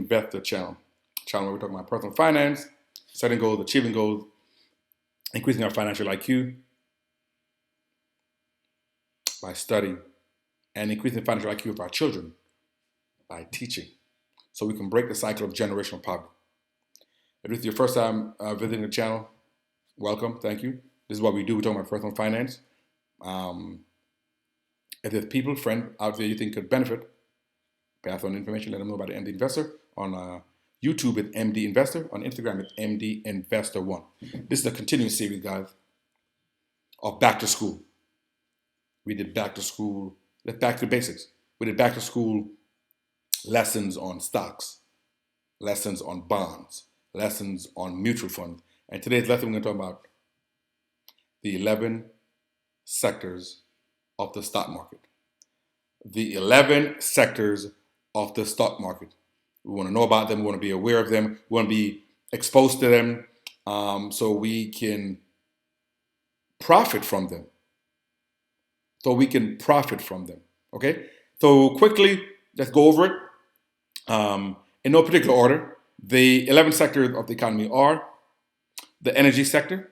Investor channel. Channel where we're talking about personal finance, setting goals, achieving goals, increasing our financial IQ by studying, and increasing the financial IQ of our children by teaching, so we can break the cycle of generational poverty. If this is your first time visiting the channel, welcome, thank you. This is what we do. We're talking about personal finance. If there's people, friend out there you think could benefit, pass on information, let them know about the MD Investor. On YouTube at MD Investor. On Instagram at MD Investor1. This is a continuing series, guys, of back to school. We did back to school, back to basics. We did back to school lessons on stocks, lessons on bonds, lessons on mutual funds. And today's lesson we're going to talk about the 11 sectors of the stock market. The 11 sectors of the stock market. We want to know about them. We want to be aware of them. We want to be exposed to them so we can profit from them. Okay? So quickly, let's go over it. In no particular order, the 11 sectors of the economy are the energy sector,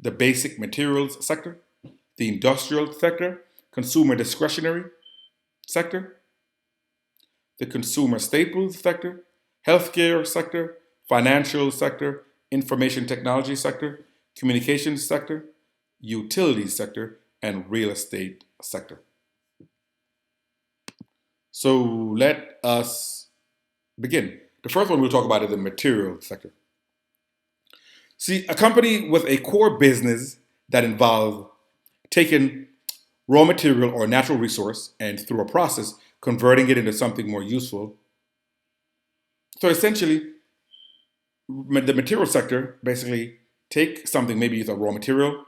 the basic materials sector, the industrial sector, consumer discretionary sector, the consumer staples sector, healthcare sector, financial sector, information technology sector, communications sector, utilities sector, and real estate sector. So let us begin. The first one we'll talk about is the material sector. See, a company with a core business that involves taking raw material or natural resource and through a process converting it into something more useful. So essentially, the material sector basically take something, maybe it's a raw material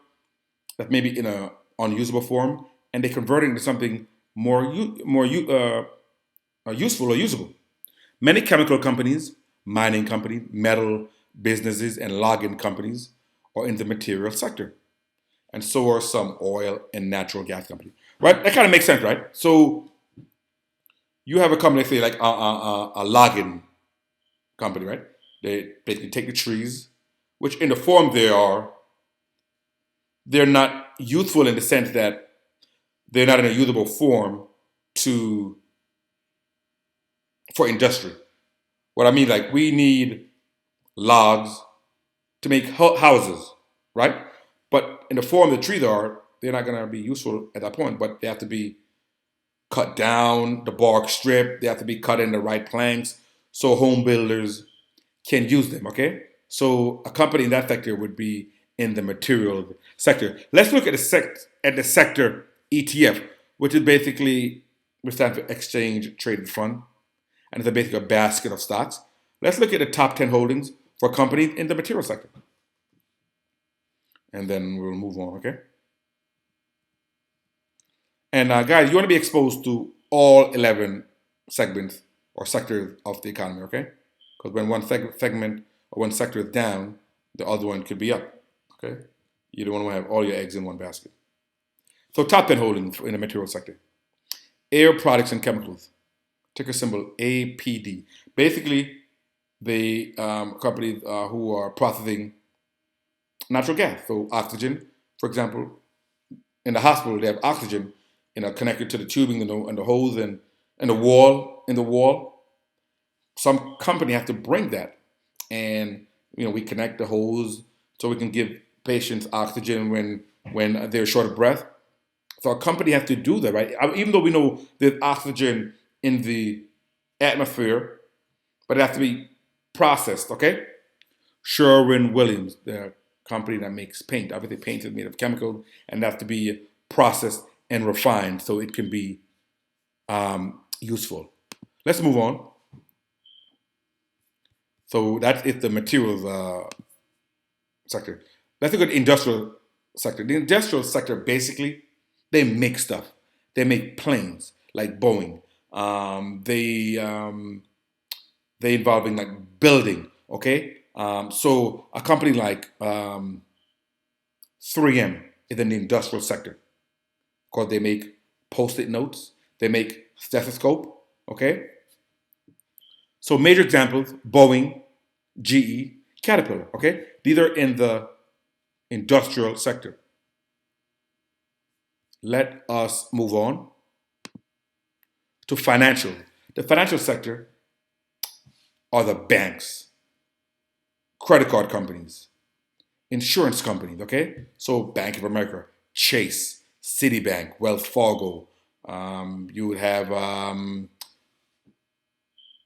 that maybe in a unusable form, and they convert it into something more useful or usable. Many chemical companies, mining companies, metal businesses, and logging companies are in the material sector. And so are some oil and natural gas companies. Right? That kind of makes sense, right? So you have a company, say like a logging company, right? They basically take the trees, which in the form they're not useful in the sense that they're not in a usable form for industry. What I mean, like we need logs to make houses, right? But in the form the trees are, they're not going to be useful at that point, but they have to be cut down, the bark strip, they have to be cut in the right planks so home builders can use them, okay? So a company in that sector would be in the material sector. Let's look at the sector ETF, which is basically, which stands for Exchange Traded Fund, and it's basically a basket of stocks. Let's look at the top 10 holdings for companies in the material sector. And then we'll move on, okay? And guys, you want to be exposed to all 11 segments or sectors of the economy, okay? Because when one segment or one sector is down, the other one could be up, okay? You don't want to have all your eggs in one basket. So top 10 holdings in the material sector. Air Products and Chemicals, ticker symbol APD. Basically, the companies who are processing natural gas. So oxygen, for example, in the hospital they have oxygen, connected to the tubing and the hose and the wall. Some company has to bring that, and we connect the hose so we can give patients oxygen when they're short of breath. So a company has to do that, right? Even though we know there's oxygen in the atmosphere, but it has to be processed, okay? Sherwin-Williams, the company that makes paint. Obviously, paint is made of chemicals and has to be processed and refined so it can be useful. Let's move on. So that is the materials sector. Let's look at the industrial sector. The industrial sector, basically, they make stuff. They make planes like Boeing. They involve in like building, okay? So a company like 3M is in the industrial sector because they make Post-it notes, they make stethoscope, okay? So major examples: Boeing, GE, Caterpillar. Okay, these are in the industrial sector. Let us move on to financial. The financial sector are the banks, credit card companies, insurance companies. Okay, so Bank of America, Chase, Citibank, Wells Fargo. You would have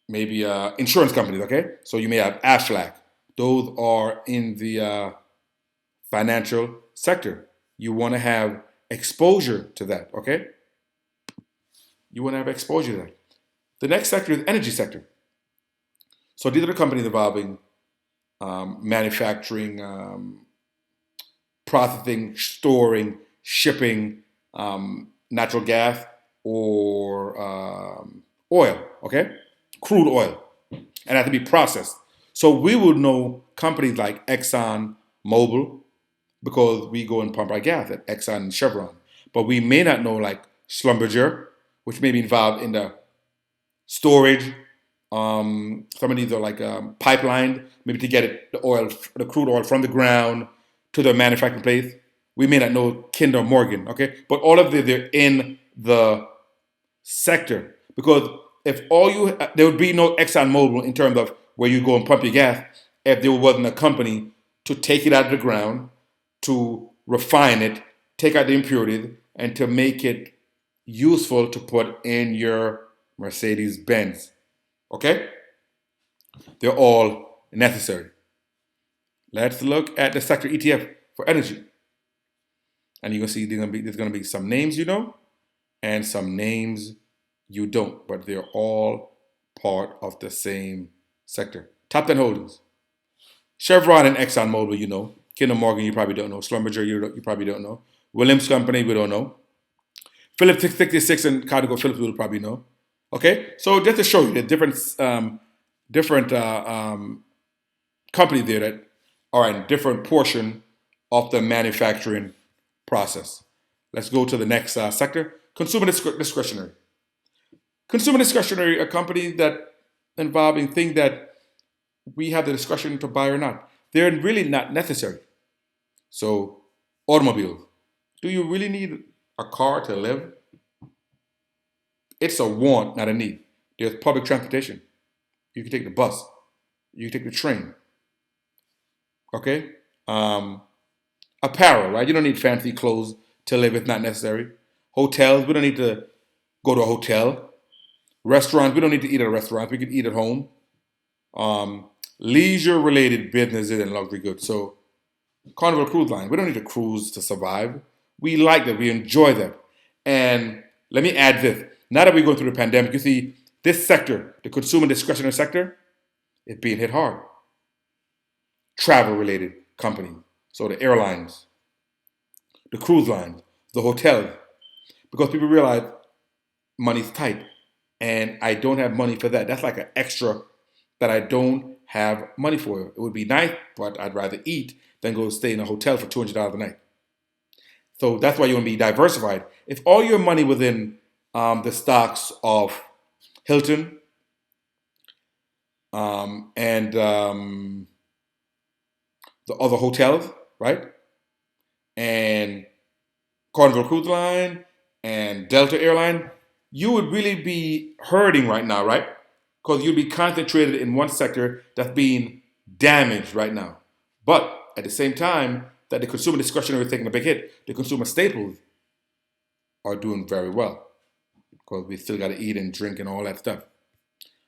maybe insurance companies. Okay, so you may have Aflac. Those are in the financial sector. You want to have exposure to that. Okay, you want to have exposure to that. The next sector is energy sector. So these are the companies involving manufacturing, processing, storing, shipping natural gas or oil, okay? Crude oil. And have to be processed. So we would know companies like Exxon Mobil because we go and pump our gas at Exxon and Chevron. But we may not know like Schlumberger, which may be involved in the storage. Some of these are like pipeline, maybe to get it, the oil, the crude oil from the ground to the manufacturing place. We may not know Kinder Morgan, okay? But all of these, they're in the sector. Because if all you, there would be no Exxon Mobil in terms of where you go and pump your gas if there wasn't a company to take it out of the ground, to refine it, take out the impurities, and to make it useful to put in your Mercedes Benz. Okay? They're all necessary. Let's look at the sector ETF for energy. And you're going to see there's going to be some names you know and some names you don't, but they're all part of the same sector. Top 10 holdings. Chevron and ExxonMobil, you know. Kinder Morgan, you probably don't know. Schlumberger, you probably don't know. Williams Company, we don't know. Phillips 66 and ConocoPhillips, we'll probably know. Okay, so just to show you the different companies there that are in different portion of the manufacturing process. Let's go to the next sector: consumer discretionary. Consumer discretionary, a company that involving things that we have the discretion to buy or not. They're really not necessary. So, automobiles. Do you really need a car to live? It's a want, not a need. There's public transportation. You can take the bus. You can take the train. Okay? Apparel, right? You don't need fancy clothes to live. It's not necessary. Hotels, we don't need to go to a hotel. Restaurants, we don't need to eat at a restaurant. We can eat at home. Leisure-related businesses and luxury goods. So, Carnival Cruise Line, we don't need to cruise to survive. We like that. We enjoy that. And let me add this. Now that we're going through the pandemic, you see this sector, the consumer discretionary sector, is being hit hard. Travel-related companies. So the airlines, the cruise lines, the hotels. Because people realize money's tight. And I don't have money for that. That's like an extra that I don't have money for. It would be nice, but I'd rather eat than go stay in a hotel for $200 a night. So that's why you want to be diversified. If all your money was in the stocks of Hilton and the other hotels, right? And Carnival Cruise Line and Delta Airline, you would really be hurting right now, right? Because you'd be concentrated in one sector that's being damaged right now. But at the same time, that the consumer discretionary is taking a big hit, the consumer staples are doing very well because we still got to eat and drink and all that stuff.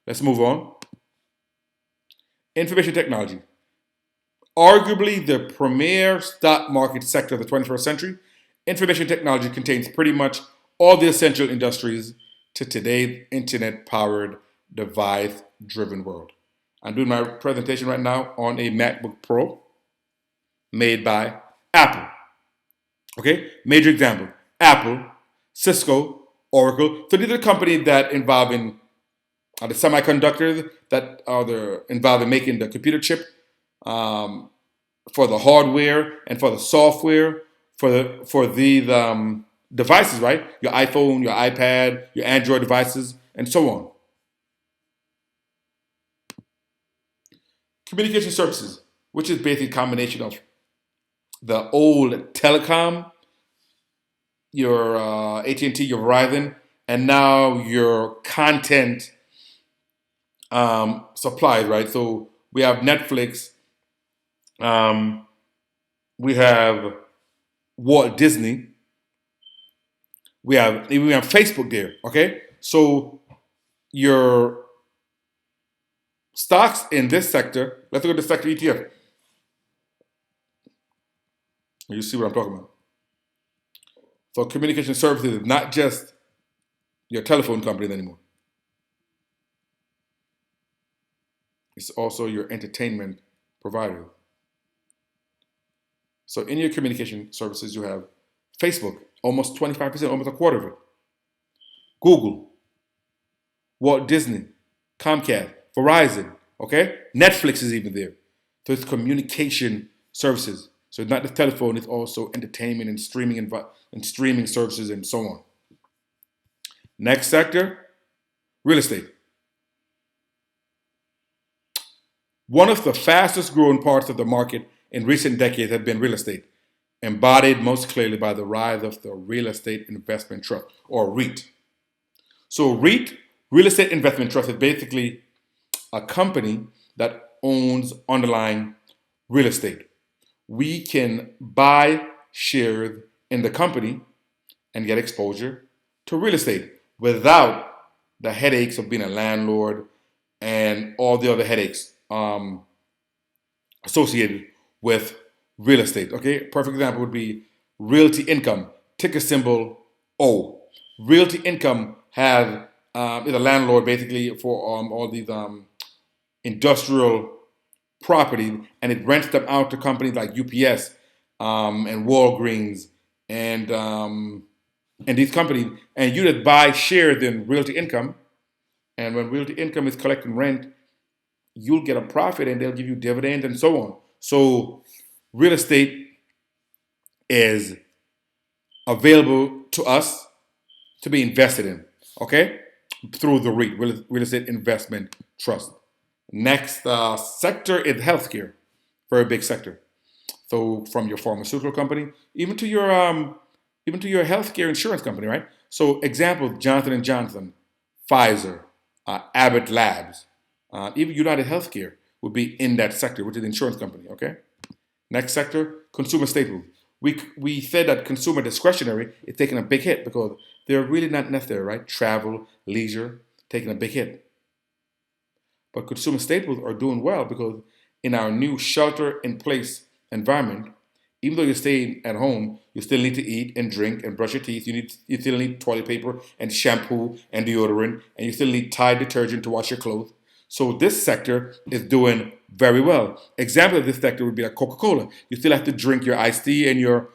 Let's move on. Information technology. Arguably the premier stock market sector of the 21st century, information technology contains pretty much all the essential industries to today's internet-powered, device-driven world. I'm doing my presentation right now on a MacBook Pro made by Apple. Okay, major example: Apple, Cisco, Oracle. So these are companies that involve in the semiconductors that are involved in making the computer chip for the hardware and for the software for these devices, right? Your iPhone, your iPad, your Android devices, and so on. Communication services, which is basically a combination of the old telecom, your AT&T, your Verizon, and now your content supplies, right? So we have Netflix, um, we have Walt Disney, we have Facebook there. Okay, so your stocks in this sector. Let's look at the sector ETF. You see what I'm talking about. So communication services is not just your telephone companies anymore. It's also your entertainment provider. So in your communication services, you have Facebook, almost 25%, almost a quarter of it. Google, Walt Disney, Comcast, Verizon, okay? Netflix is even there. So it's communication services. So it's not the telephone, it's also entertainment and streaming services and so on. Next sector, real estate. One of the fastest growing parts of the market in recent decades has been real estate, embodied most clearly by the rise of the real estate investment trust, or REIT. So REIT, real estate investment trust, is basically a company that owns underlying real estate. We can buy shares in the company and get exposure to real estate without the headaches of being a landlord and all the other headaches associated with real estate. Okay, perfect example would be Realty Income, ticker symbol O. Realty Income is a landlord basically for all these industrial property, and it rents them out to companies like UPS and Walgreens and these companies, and you just buy shares in Realty Income, and when Realty Income is collecting rent, you'll get a profit, and they'll give you dividends and so on. So real estate is available to us to be invested in, okay, through the REIT, Real Estate Investment Trust. Next sector is healthcare, very big sector. So from your pharmaceutical company, even to your healthcare insurance company, right? So example, Johnson and Johnson, Pfizer, Abbott Labs, even United Healthcare would be in that sector, which is the insurance company. Okay. Next sector, consumer staples. We said that consumer discretionary is taking a big hit because they're really not necessary, right? Travel, leisure, taking a big hit. But consumer staples are doing well because in our new shelter-in-place environment, even though you're staying at home, you still need to eat and drink and brush your teeth. You still need toilet paper and shampoo and deodorant, and you still need Tide detergent to wash your clothes. So this sector is doing very well. Example of this sector would be like Coca-Cola. You still have to drink your iced tea and your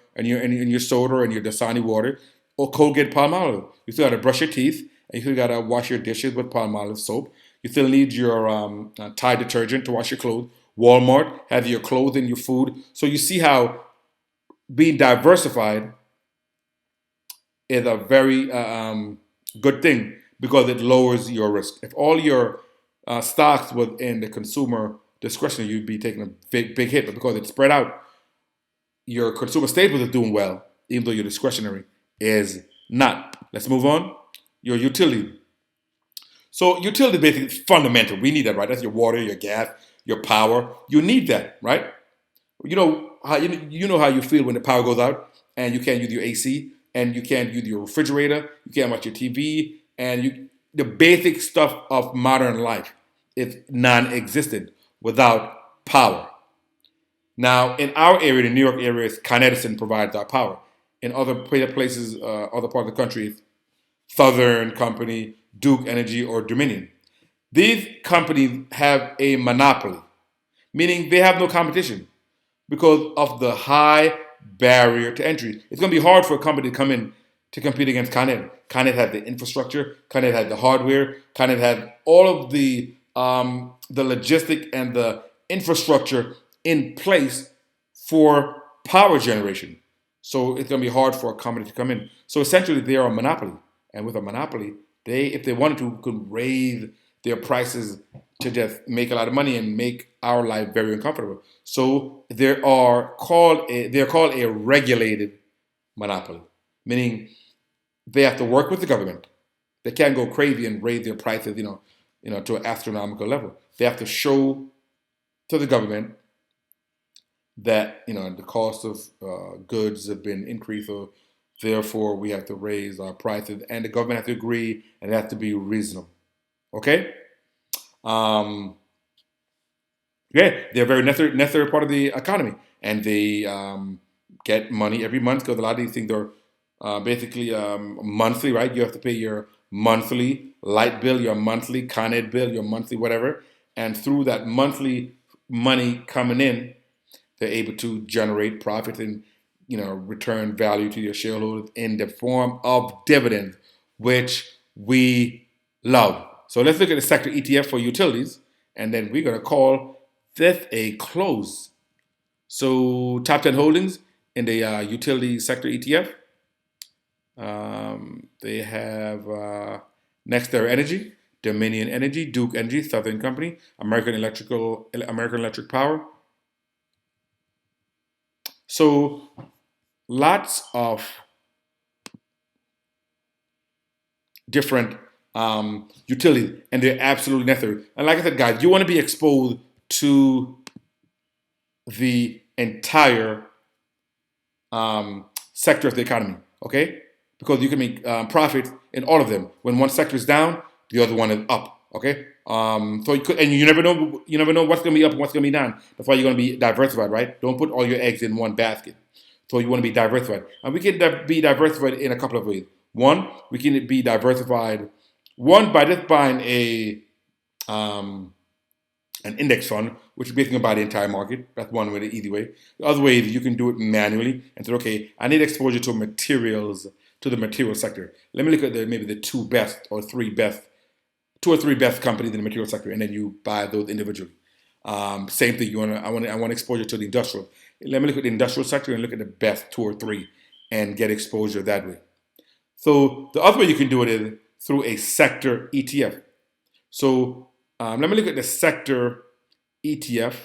soda and your Dasani water, or Colgate Palmolive. You still got to brush your teeth, and you still got to wash your dishes with Palmolive soap. You still need your Tide detergent to wash your clothes. Walmart has your clothing, your food. So you see how being diversified is a very good thing because it lowers your risk. If all your stocks within the consumer discretionary, you'd be taking a big hit. But because it's spread out, your consumer staples is doing well, even though your discretionary is not. Let's move on. Your utility. So utility basically is fundamental. We need that, right? That's your water, your gas, your power. You need that, right? You know how you feel when the power goes out and you can't use your AC and you can't use your refrigerator, you can't watch your TV, and the basic stuff of modern life is non-existent without power. Now, in our area, the New York area, Con Edison provides our power. In other places, other parts of the country, it's Southern Company, Duke Energy, or Dominion. These companies have a monopoly, meaning they have no competition because of the high barrier to entry. It's going to be hard for a company to come in to compete against Con Ed. Con Ed had the infrastructure, Con Ed had the hardware, Con Ed had all of the logistic and the infrastructure in place for power generation. So it's going to be hard for a company to come in. So essentially, they are a monopoly. And with a monopoly, if they wanted to, could raise their prices to just make a lot of money and make our life very uncomfortable. So they're called a regulated monopoly, meaning they have to work with the government. They can't go crazy and raise their prices, to an astronomical level. They have to show to the government that the cost of goods have been increased, so therefore we have to raise our prices, and the government has to agree, and it has to be reasonable. Okay. Um, yeah, they're a very necessary part of the economy, and they get money every month because a lot of these things are basically monthly, right? You have to pay your monthly light bill, your monthly Con Ed bill, your monthly whatever, and through that monthly money coming in, they're able to generate profit and return value to your shareholders in the form of dividends, which we love. So let's look at the sector ETF for utilities, and then we're going to call this a close. So top 10 holdings in the utility sector ETF. They have NextEra Energy, Dominion Energy, Duke Energy, Southern Company, American Electric Power. So lots of different utilities, and they're absolutely necessary. And like I said, guys, you want to be exposed to the entire sector of the economy, okay? Because you can make profit in all of them. When one sector is down, the other one is up, okay? So you never know what's going to be up and what's going to be down. That's why you're going to be diversified, right? Don't put all your eggs in one basket. So you want to be diversified, and we can be diversified in a couple of ways. One, we can be diversified by just buying an index fund, which is basically buy the entire market. That's one way, the easy way. The other way is you can do it manually and say, okay, I need exposure to the material sector. Let me look at maybe the two or three best companies in the material sector, and then you buy those individually. Same thing. I want exposure to the industrial. Let me look at the industrial sector and look at the best two or three, and get exposure that way. So the other way you can do it is through a sector ETF. So let me look at the sector ETF,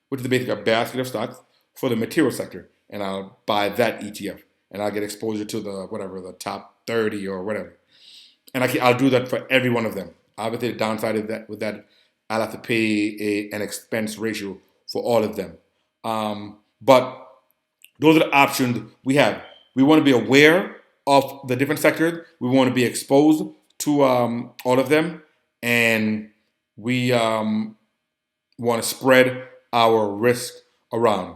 which is basically a basket of stocks for the material sector, and I'll buy that ETF, and I'll get exposure to the top 30 or whatever, and I'll do that for every one of them. Obviously, the downside is that I'll have to pay an expense ratio for all of them. But those are the options we have. We want to be aware of the different sectors. We want to be exposed to all of them, and we want to spread our risk around.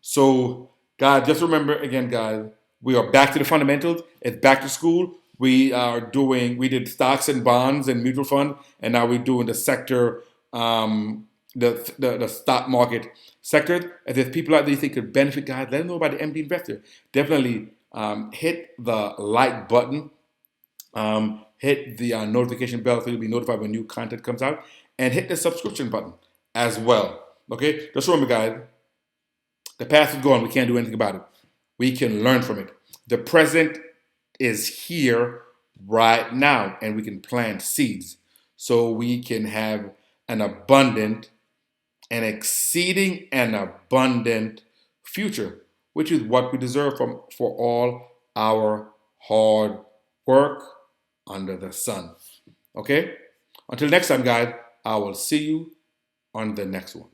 So, guys, just remember again, guys, we are back to the fundamentals. It's back to school. We did stocks and bonds and mutual fund, and now we're doing the sector, the stock market sector. If there's people out there you think could benefit, guys, let them know about the MD Investor. Definitely hit the like button, hit the notification bell so you'll be notified when new content comes out, and hit the subscription button as well. Okay, just remember, guys, the past is gone. We can't do anything about it. We can learn from it. The present is here right now, and we can plant seeds so we can have an abundant and exceeding an abundant future, which is what we deserve for all our hard work under the sun. Okay? Until next time, guys, I will see you on the next one.